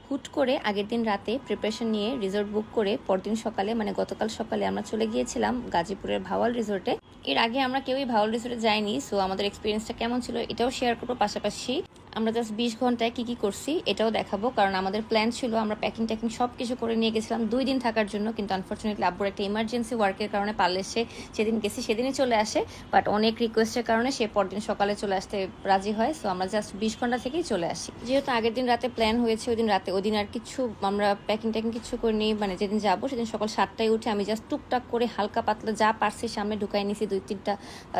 হুট করে আগের দিন রাতে প্রিপারেশন নিয়ে রিসোর্ট বুক করে পরদিন সকালে মানে গতকাল সকালে আমরা চলে গিয়েছিলাম গাজীপুরের ভাওয়াল রিসোর্টে। এর আগে আমরা কেউই ভাওয়াল রিসোর্টে যাইনি, সো আমাদের এক্সপিরিয়েন্সটা কেমন ছিল এটাও শেয়ার করবো। পাশাপাশি আমরা জাস্ট 20 ঘন্টায় কি করছি এটাও দেখাবো, কারণ আমাদের প্ল্যান ছিল আমরা প্যাকিং সব কিছু করে নিয়ে গেছিলাম 2 দিন থাকার জন্য। কিন্তু আনফর্চুনেটলি আব্বুর একটা ইমার্জেন্সি ওয়ার্কের কারণে পারলে সে সেদিন গেছি সেদিনই চলে আসে, বাট অনেক রিকোয়েস্টের কারণে সে পরদিন সকালে চলে আসতে রাজি হয়। সো আমরা জাস্ট 20 ঘন্টা থেকেই চলে আসি। যেহেতু আগের দিন রাতে প্ল্যান হয়েছে ওই দিন রাতে, ওই দিন আর কিছু আমরা প্যাকিং কিছু করিনি। মানে যেদিন যাবো সেদিন সকাল 7টায় উঠে আমি জাস্ট টুকটাক করে হালকা পাতলা যা পারছি সামনে ঢুকাই নিছি 2-3টা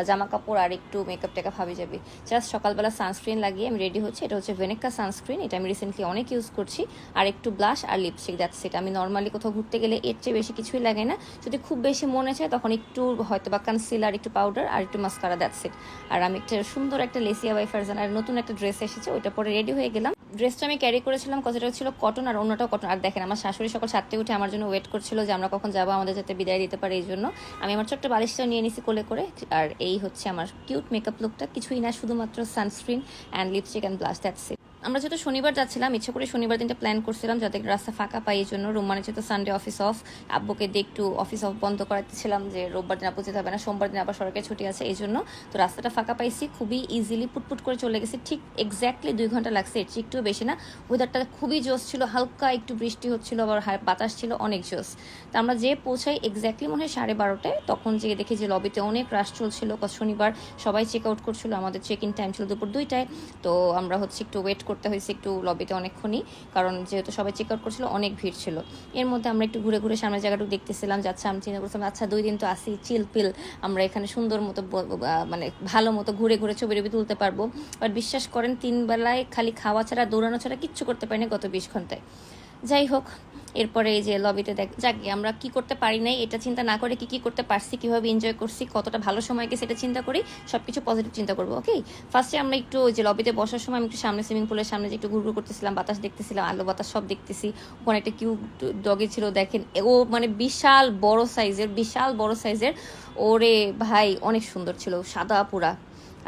জামা কাপড় আর একটু মেকআপ টেকআপ হাবি যাবে। জাস্ট সকালবেলা সানস্ক্রিন লাগিয়ে আমি রেডি হচ্ছে। এটা হচ্ছে ভেনেকা সানস্ক্রিন, এটা আমি রিসেন্টলি অনেক ইউজ করছি। আর একটু ব্লাশ আর লিপস্টিক, দ্যাটস ইট। আমি নর্মালি কোথাও ঘুরতে গেলে এর চেয়ে বেশি কিছুই লাগে না। যদি খুব বেশি মনে চায় তখন একটু হয়তো বা কনসিলার, একটু পাউডার আর একটু মাস্কারা, দ্যাটস ইট। আর আমি একটা সুন্দর একটা লেসিয়া বাই ফারজানা আর নতুন একটা ড্রেস এসেছে, ওইটা পরে রেডি হয়ে গেলাম। ড্রেসটা আমি ক্যারি করেছিলাম, কতটা ছিল কটন আর অন্যটাও কটন। আর দেখেন আমার শাশুড়ি সকাল 7টায় উঠে আমার জন্য ওয়েট করছিল যে আমরা কখন যাবো, আমাদের যাতে বিদায় দিতে পারে। এই জন্য আমি আমার ছোট্ট বালিশটা নিয়ে নিছি কোলে করে। আর এই হচ্ছে আমার কিউট মেকআপ লুকটা, কিছুই না, শুধুমাত্র sunscreen and lipstick and blush, that's it. আমরা যেহেতু শনিবার যাচ্ছিলাম, ইচ্ছে করে শনিবার দিনটা প্ল্যান করছিলাম যাতে রাস্তা ফাঁকা পাই। এই জন্য রোমানে যেহেতু সানডে অফিস অফ, আব্বুকে দিয়ে একটু অফিস অফ বন্ধ করাতেছিলাম যে রোববার দিন আব্বু যেতে হবে না, সোমবার দিন আবার সরকারি ছুটি আছে। এই জন্য তো রাস্তাটা ফাঁকা পাইছি, খুবই ইজিলি পুটপুট করে চলে গেছি। ঠিক এক্স্যাক্টলি 2 ঘন্টা লাগছে, এর চেয়ে একটু বেশি না। ওয়েদারটা খুবই জোস ছিল, হালকা একটু বৃষ্টি হচ্ছিল, আবার বাতাস ছিল, অনেক জোস। তো আমরা যে পৌঁছাই এক্স্যাক্টলি মনে হয় 12:30টায়, তখন যে দেখি যে লবিতে অনেক রাশ চলছিল। শনিবার সবাই চেক আউট করছিল, আমাদের চেক ইন টাইম ছিল দুপুর 2টায়। তো আমরা হচ্ছে একটু ওয়েট করতে হয়েছে একটু লবিতে অনেকক্ষণই, কারণ যেহেতু সবাই চেক আউট করছিল অনেক ভিড় ছিল। এর মধ্যে আমরা একটু ঘুরে ঘুরে সামনের জায়গাটুকু দেখতেছিলাম। যাচ্ছে আমি চিন্তা করছিলাম আচ্ছা 2 দিন তো আসি, চিলপিল, আমরা এখানে সুন্দর মতো মানে ভালো মতো ঘুরে ঘুরে ছবি টবি তুলতে পারবো। বাট বিশ্বাস করেন 3 বেলায় খালি খাওয়া ছাড়া দৌড়ানো ছাড়া কিচ্ছু করতে পারিনি গত 20 ঘন্টায়। যাই হোক, এরপরে এই যে লবিতে যাকে আমরা কি করতে পারি নাই এটা চিন্তা না করে কি করতে পারছি, কিভাবে এনজয় করছি, কতটা ভালো সময় গেছে এটা চিন্তা করি, সবকিছু পজিটিভ চিন্তা করবো। ওকে, ফার্স্টে আমরা একটু যে লবিতে বসার সময় আমি একটু সামনে সুইমিং পুলের সামনে যে একটু ঘুরঘুর করতেছিলাম, বাতাস দেখতেছিলাম, আলো বাতাস সব দেখতেছি। ওখানে একটা কিউট ডগি ছিল, দেখেন ও মানে বিশাল বড় সাইজের। ওরে ভাই অনেক সুন্দর ছিল, সাদা পুরা।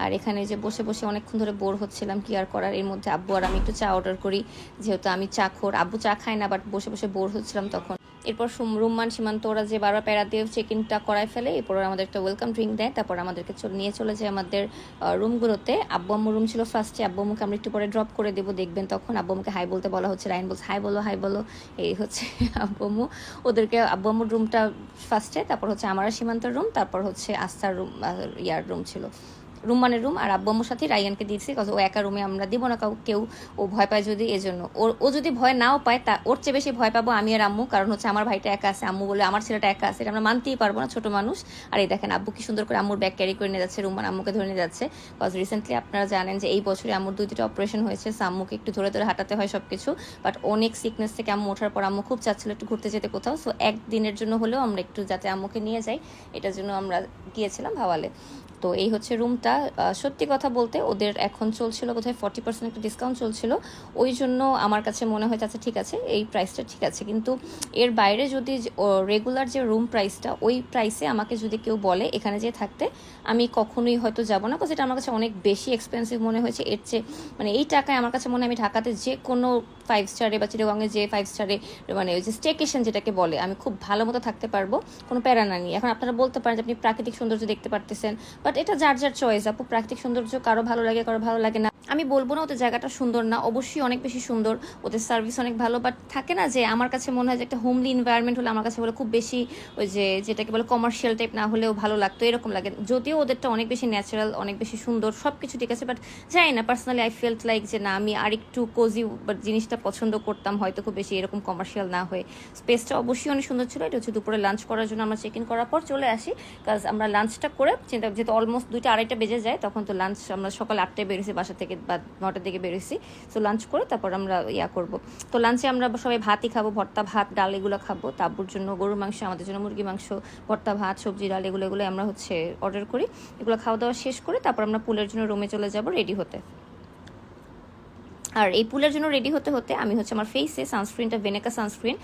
আর এখানে যে বসে বসে অনেকক্ষণ ধরে বোর হচ্ছিলাম, কি আর করার। এর মধ্যে আব্বু আর আমি একটু চা অর্ডার করি, যেহেতু আমি চা খোর, আব্বু চা খায় না, বাট বসে বসে বোর হচ্ছিলাম তখন। এরপর রুম্মান সীমান্ত ওরা যে বারবার প্যারা দিয়ে চেক ইনটা করায় ফেলে, এরপর আমাদের একটা ওয়েলকাম ড্রিঙ্ক দেয়, তারপর আমাদেরকে নিয়ে চলে যায় আমাদের রুমগুলোতে। আব্বু আম্মুর রুম ছিল ফার্স্টে, আব্বু আম্মুকে আমরা একটু পরে ড্রপ করে দেবো, দেখবেন তখন আব্বু আম্মুকে হাই বলতে বলা হচ্ছে, রায়ন বলছে হাই বলো। এই হচ্ছে আব্বু আম্মু, ওদেরকে আব্বু আম্মুর রুমটা ফার্স্টে, তারপর হচ্ছে আমার সীমান্তের রুম, তারপর হচ্ছে আস্থার রুম, ইয়ার রুম ছিল রুম্মানের রুম। আর আব্বু আম্মুর সাথে রায়ানকে দিয়েছি, কারণ ও একা রুমে আমরা দিব না কেউ, ও ভয় পায় যদি, এজন্য ও যদি ভয় নাও পায় তা ওর চেয়ে বেশি ভয় পাবো আমি আর আম্মু, কারণ হচ্ছে আমার ভাইটা একা আছে, আম্মু বলে আমার ছেলেটা একা আছে, এটা আমরা মানতেই পারবো না, ছোট মানুষ। আর এই দেখেন আব্বু কি সুন্দর করে আম্মুর ব্যাগ ক্যারি করে নিয়ে যাচ্ছে, রুম্মান আম্মুকে ধরে নিয়ে যাচ্ছে। বিকজ রিসেন্টলি আপনারা জানেন যে এই বছরে আম্মুর 2-3টা অপারেশন হয়েছে, আম্মুকে একটু ধরে ধরে হাঁটাতে হয় সবকিছু। বাট অনেক সিকনেস থেকে আম্মু ওঠার পর আম্মু খুব চাচ্ছিল একটু ঘুরতে যেতে কোথাও, সো একদিনের জন্য হলেও আমরা একটু যাতে আম্মুকে নিয়ে যাই, এটার জন্য আমরা গিয়েছিলাম ভাওয়ালে। তো এই হচ্ছে রুমটা। সত্যি কথা বলতে ওদের এখন চলছিল বোধহয় 40% একটা ডিসকাউন্ট চলছিল, ওই জন্য আমার কাছে মনে হয়েছে আচ্ছা ঠিক আছে এই প্রাইসটা ঠিক আছে। কিন্তু এর বাইরে যদি রেগুলার যে রুম প্রাইসটা, ওই প্রাইসে আমাকে যদি কেউ বলে এখানে যে থাকতে, আমি কখনোই হয়তো যাবো না, কারণ এটা আমার কাছে অনেক বেশি এক্সপেন্সিভ মনে হয়েছে। এর চেয়ে মানে এই টাকায় আমার কাছে মনে হয় আমি ঢাকাতে যে কোনো 5 স্টারে বা চিটাগংয়ে যে 5 স্টারে মানে ওই যে স্টেকেশন যেটাকে বলে, আমি খুব ভালো মতো থাকতে পারবো, কোনো প্যারা না নিয়ে। এখন আপনারা বলতে পারেন যে আপনি প্রাকৃতিক সৌন্দর্য দেখতে পারতেছেন, বাট এটা যার চয়েস আপু। প্রাকৃতিক সৌন্দর্য কারো ভালো লাগে কারো ভালো লাগে না। আমি বলবো না ওদের জায়গাটা সুন্দর না, অবশ্যই অনেক বেশি সুন্দর, ওদের সার্ভিস অনেক ভালো। বাট থাকে না যে আমার কাছে মনে হয় যে একটা হোমলি এনভায়রনমেন্ট হলে আমার কাছে বলে খুব বেশি ওই যে যেটাকে বলে কমার্শিয়াল টাইপ না হলেও ভালো লাগতো, এরকম লাগে। যদিও ওদেরটা অনেক বেশি ন্যাচারাল, অনেক বেশি সুন্দর, সব কিছু ঠিক আছে, বাট জানি না পার্সোনালি আই ফেল্ট লাইক যে না আমি আর একটু কোজি জিনিসটা পছন্দ করতাম, হয়তো খুব বেশি এরকম কমার্শিয়াল না হয়ে। স্পেসটা অবশ্যই অনেক সুন্দর ছিল। এটা হচ্ছে দুপুরে লাঞ্চ করার জন্য আমরা চেক ইন করার পর চলে আসি, কাজ আমরা লাঞ্চটা করে চিন্তা, যেহেতু অলমোস্ট 2টা-2:30 বেজে যায়, তখন তো লাঞ্চ আমরা সকাল 8টায় বেরিয়েছি বাসা থেকে বা 9টার দিকে বেরিয়েছি। সো লাঞ্চ করে তারপর আমরা করব। তো লাঞ্চে আমরা সবাই ভাতই খাবো, ভর্তা ভাত ডাল এগুলো খাবো। তারপর জন্য গরুর মাংস, আমাদের জন্য মুরগি মাংস, ভর্তা ভাত সবজি ডাল এগুলো আমরা হচ্ছে অর্ডার করি। এগুলো খাওয়া দাওয়া শেষ করে তারপর আমরা পুলের জন্য রুমে চলে যাব রেডি হতে। আর এই পুলের জন্য রেডি হতে হতে আমি হচ্ছে আমার ফেসে সানস্ক্রিনটা ভেনেকা সানস্ক্রিন,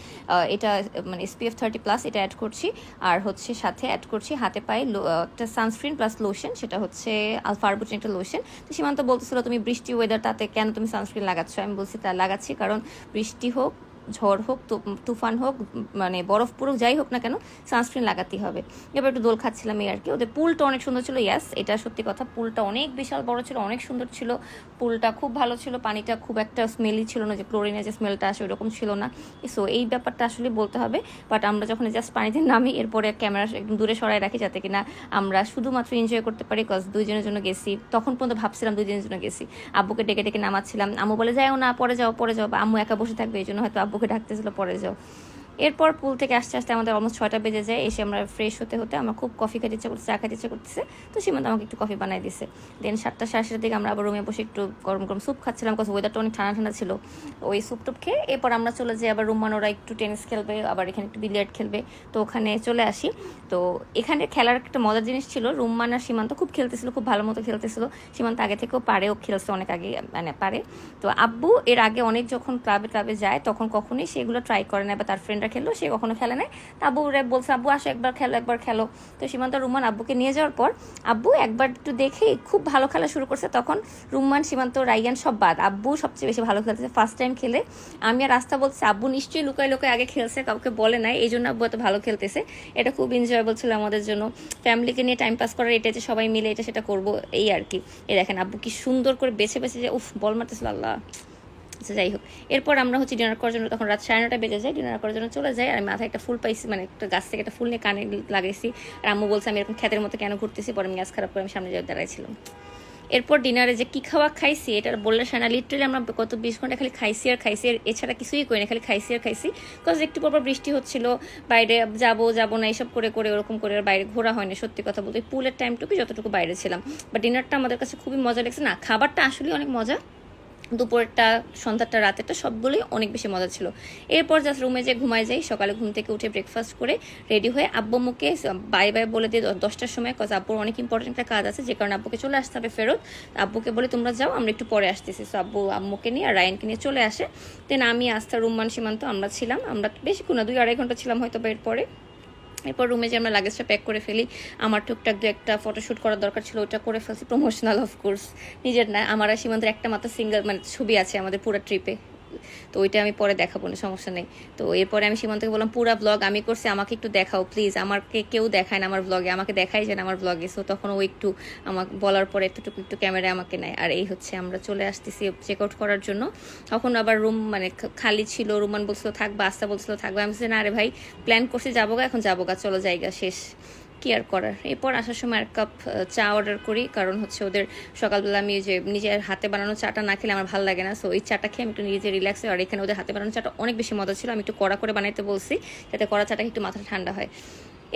এটা মানে SPF 30+ এটা অ্যাড করছি। আর হচ্ছে সাথে অ্যাড করছি হাতে পায়ে একটা সানস্ক্রিন প্লাস লোশন, সেটা হচ্ছে আলফা আরবুটিন একটা লোশন। তো সীমান্ত বলতেছিল তুমি বৃষ্টি ওয়েদার, তাতে কেন তুমি সানস্ক্রিন লাগাচ্ছ? আমি বলছি তা লাগাচ্ছি কারণ বৃষ্টি হোক, ঝড় হোক, তুফান হোক, মানে বরফ পড়ুক, যাই হোক না কেন সানস্ক্রিন লাগাতেই হবে। এবার একটু দোল খাচ্ছিলাম এই আর কি। ওদের পুলটা অনেক সুন্দর ছিল, ইয়াস এটা সত্যি কথা, পুলটা অনেক বিশাল বড় ছিল, অনেক সুন্দর ছিল, পুলটা খুব ভালো ছিল, পানিটা খুব একটা স্মেলি ছিল না, যে ক্লোরিনের যে স্মেলটা আসে ওরকম ছিল না। সো এই ব্যাপারটা আসলে বলতে হবে। বাট আমরা যখন জাস্ট পানিতে নামি এরপরে ক্যামেরা একদম দূরে সরাই রাখি যাতে কিনা আমরা শুধুমাত্র এনজয় করতে পারি, কজ 2 জনের জন্য গেছি। তখন পর্যন্ত ভাবছিলাম 2 জনের জন্য গেছি, আব্বুকে ডেকে ডেকে নামাচ্ছিলাম, আম্মু বলে যাও না, পরে যাও পরে যাও, বা আম্মু একা বসে থাকবে এই জন্য হয়তো আব্বুকে ডাকতেছিল পরে যাও। এরপর পুল থেকে আসতে আসতে আমাদের অলমোস্ট 6টা বেজে যায়। এসে আমরা ফ্রেশ হতে হতে আমার খুব কফি খেতে ইচ্ছা করছে, চা খেতে ইচ্ছা করতেছে, তো সীমান্ত আমাকে একটু কফি বানাই দিছে। দেন 7টা 7:30টার দিকে আমরা আবার রুমে বসে একটু গরম গরম স্যুপ খাচ্ছিলাম, কজ ওয়েদারটা অনেক ঠান্ডা ঠান্ডা ছিল। ওই স্যুপ টুপ খেয়ে এরপর আমরা চলে যাই আবার রুম্মান, ওরা একটু টেনিস খেলবে, আবার এখানে একটু বিলিয়ার্ড খেলবে, তো ওখানে চলে আসি। তো এখানে খেলার একটা মজার জিনিস ছিল, রুম্মান আর সীমান্ত খুব খেলতেছিল, খুব ভালো মতো খেলতেছিল। সীমান্ত আগে থেকেও পারে, ও খেলছে অনেক আগে, মানে পারে। তো আব্বু এর আগে অনেক যখন ক্লাবে যায় তখন কখনোই সেগুলো ট্রাই করে না, বা তার ফ্রেন্ডরা খেললো সে কখনো খেলে নাই। তো আব্বু বলছে আব্বু আসো একবার খেলো, একবার খেলো। তো সীমান্ত রুম্মান আব্বুকে নিয়ে যাওয়ার পর আব্বু একবার একটু দেখেই খুব ভালো খেলা শুরু করছে। তখন রুম্মান, সীমান্ত, রাইয়ান সব বাদ, আব্বু সবচেয়ে বেশি ভালো খেলতেছে, ফার্স্ট টাইম খেলে। আমি আর রাস্তা বলছি আব্বু নিশ্চয়ই লুকায় লুকায় আগে খেলছে, কাউকে বলে নাই, এই জন্য আব্বু এত ভালো খেলতেছে। এটা খুব এনজয়েবল ছিল আমাদের জন্য, ফ্যামিলিকে নিয়ে টাইম পাস করার, এটা যে সবাই মিলে এটা সেটা করবো এই আর কি। এই দেখেন আব্বু কি সুন্দর করে বেছে বেছে যে উফ বল মারতেছিল, আল্লাহ। আচ্ছা যাই হোক, এরপর আমরা হচ্ছে ডিনার করার জন্য, তখন রাত 9:30 বেজে যায়, ডিনার করার জন্য চলে যাই। আর আমি মাথায় একটা ফুল পাইছি, মানে একটা গাছ থেকে একটা ফুল নিয়ে কানে লাগাইছি। আর আম্মু বলছে আমি এরকম খ্যাতের মতো কেন ঘুরতেছি, পরে আমি গাছ খারাপ করে আমি সামনে যাই দাঁড়াইছিলাম। এরপর ডিনারে যে কী খাওয়া খাইছি এটা বললে সানা, লিটারেলি আমরা গত 20 ঘন্টা খালি খাইছি আর খাইছি, আর এছাড়া কিছুই করি না, খালি খাইছি আর খাইছি। বিকজ একটু পর বৃষ্টি হচ্ছিল, বাইরে যাবো না এইসব করে করে ওরকম করে আর বাইরে ঘোরা হয়নি সত্যি কথা বলতে। পুলের টাইমটুকু যতটুকু বাইরে ছিলাম, বাট ডিনারটা আমাদের কাছে খুবই মজা লেগেছে। না খাবারটা আসলে অনেক মজা, দুপুরেরটা, সন্ধ্যাটা, রাতেরটা সবগুলোই অনেক বেশি মজা ছিল। এরপর জাস্ট রুমে যে ঘুমায় যাই, সকালে ঘুম থেকে উঠে ব্রেকফাস্ট করে রেডি হয়ে আব্বুকে বাই বাই বলে দিয়ে 10টার সময়, কজ আব্বুর অনেক ইম্পর্টেন্ট একটা কাজ আছে যে কারণে আব্বুকে চলে আসতে হবে ফেরত। আব্বুকে বলে তোমরা যাও, আমরা একটু পরে আসতেছি। সো আব্বু আম্মুকে নিয়ে আর রায়ানকে নিয়ে চলে আসে। দেন আমি, আস্থা, রুম্মান, সীমান্ত আমরা ছিলাম, আমরা বেশিক্ষণ না 2-2.5 ঘন্টা ছিলাম হয়তো বা। এরপরে এরপর রুমে যে আমরা লাগেজটা প্যাক করে ফেলি, আমার টুকটাক 2-একটা ফটোশ্যুট করার দরকার ছিল, ওটা করে ফেলছি, প্রমোশনাল অফকোর্স, নিজের না, আমার আর সীমান্তের একটা মাত্র সিঙ্গেল মানে ছবি আছে আমাদের পুরো ট্রিপে, তো ওইটা আমি পরে দেখাবো না, সমস্যা নেই। তো এরপরে আমি সীমান্তকে বললাম পুরা ব্লগ আমি করছি, আমাকে একটু দেখাও প্লিজ, আমাকে কেউ দেখায় না আমার ব্লগে, আমাকে দেখাই যায় না আমার ব্লগে। সো তখন ও একটু আমাকে বলার পরে একটু ক্যামেরায় আমাকে নেয়। আর এই হচ্ছে আমরা চলে আসতেছি চেক আউট করার জন্য। তখন আবার রুম মানে খালি ছিল, রুমান বলছিল থাকবা, আস্তা বলছিল থাকবা, আমি বলছি না আরে ভাই প্ল্যান করছি যাবো গা, এখন যাবো গা, চলো জায়গা শেষ, কি আর করার। এরপর আসার সময় 1 কাপ চা অর্ডার করি, কারণ হচ্ছে ওদের সকালবেলা আমি যে নিজের হাতে বানানো চাটা না খেলে আমার ভালো লাগে না। সো ওই চাটা খেয়ে আমি একটু নিজে রিল্যাক্স হয়। আর এখানে ওদের হাতে বানানো চাটা অনেক বেশি মজা ছিল, আমি একটু কড়া করে বানাইতে বলছি যাতে কড়া চাটা একটু মাথাটা ঠান্ডা হয়।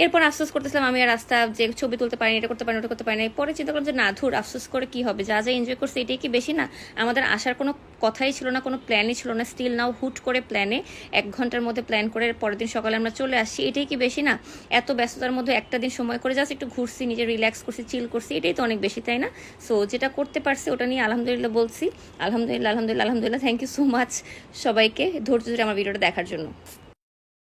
এরপর আফসোস করতেছিলাম আমি আর রাস্তা যে ছবি তুলতে পারিনি, এটা করতে পারিনি, ওটা করতে পারিনি। পরে চিন্তা করলাম যে না ধুর, আফসোস করে কি হবে, যা যা এনজয় করছে এটাই কি বেশি না। আমাদের আসার কোনো কথাই ছিল না, কোনো প্ল্যানই ছিল না, স্টিল নাও হুট করে প্ল্যানে 1 ঘন্টার মধ্যে প্ল্যান করে পরের দিন সকালে আমরা চলে আসছি, এটাই কি বেশি না। এত ব্যস্ততার মধ্যে একটা দিন সময় করে জাস্ট একটু ঘুরছি, নিজে রিল্যাক্স করছি, চিল করছি, এটাই তো অনেক বেশি, তাই না? সো যেটা করতে পারছি ওটা নিয়ে আলহামদুলিল্লাহ বলছি, আলহামদুলিল্লাহ আলহামদুলিল্লাহ আলহামদুলিল্লাহ। থ্যাংক ইউ সো মাচ সবাইকে ধৈর্য ধরে আমার ভিডিওটা দেখার জন্য।